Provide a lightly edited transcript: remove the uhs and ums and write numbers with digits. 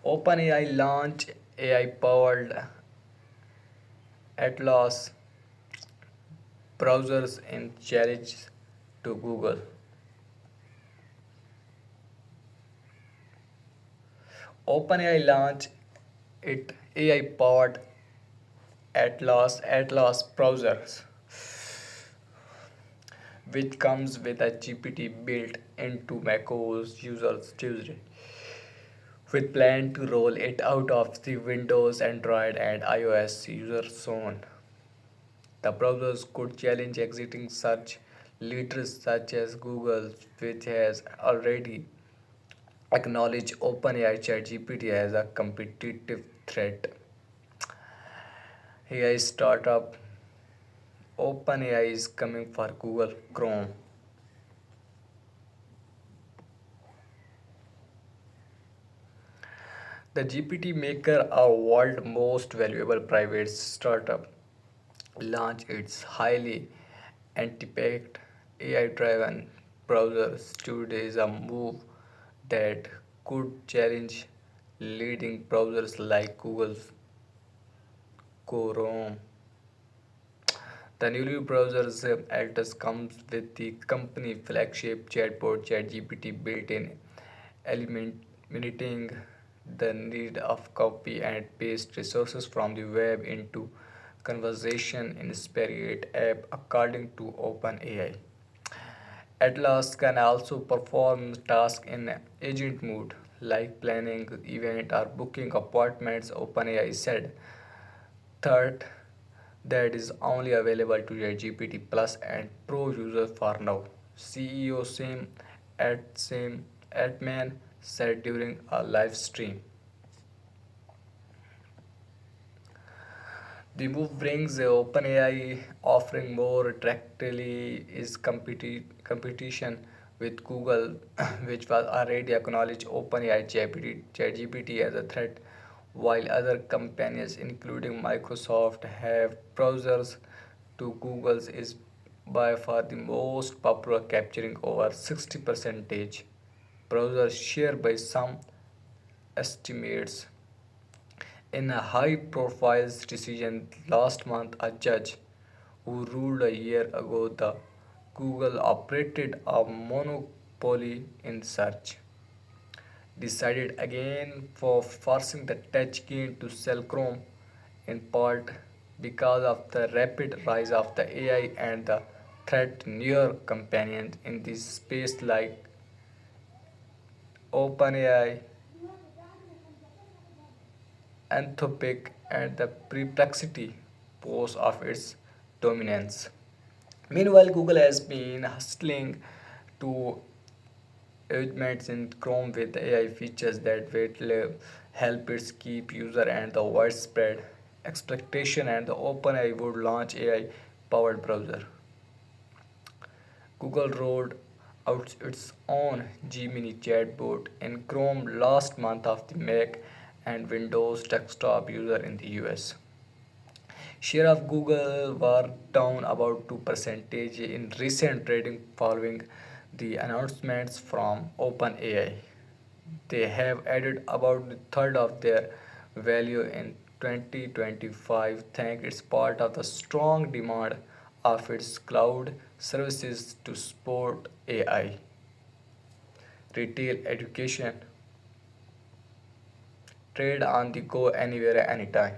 OpenAI launched AI-powered Atlas browsers in challenge to Google. OpenAI launched its AI-powered Atlas browsers, which comes with a GPT built into macOS users Tuesday, with plan to roll it out of the Windows, Android, and iOS users soon. The browsers could challenge existing search leaders such as Google, which has already acknowledged OpenAI ChatGPT as a competitive threat. AI startup OpenAI is coming for Google Chrome. The GPT Maker, a world most valuable private startup, launched its highly anticipated AI-driven browsers today, is a move that could challenge leading browsers like Google's Chrome. The new browser's Altus comes with the company flagship chatbot ChatGPT built-in, eliminating the need of copy and paste resources from the web into conversation-inspired app, according to OpenAI. Atlas can also perform tasks in agent mode, like planning event or booking appointments, OpenAI said. Third, that is only available to your GPT Plus and Pro users for now. CEO Sam Altman said during a live stream. The move brings the OpenAI offering more directly is competition with Google, which was already acknowledged OpenAI ChatGPT as a threat, while other companies, including Microsoft, have browsers to Google's is by far the most popular, capturing over 60% browser share by some estimates. In a high profile decision last month, a judge who ruled a year ago that Google operated a monopoly in search decided again for forcing the tech giant to sell Chrome, in part because of the rapid rise of the AI and the threat to newer companions in this space like OpenAI, Anthropic, and the perplexity pose of its dominance. Meanwhile, Google has been hustling to augment in Chrome with AI features that will help it keep user and the widespread expectation and the OpenAI would launch AI powered browser. Google rolled out its own Gemini chatbot in Chrome last month of the Mac and Windows desktop user in the US. Share of Google were down about 2% in recent trading following the announcements from OpenAI. They have added about a third of their value in 2025 thanks it's part of the strong demand of its cloud services to support AI, retail, education, trade on the go anywhere anytime.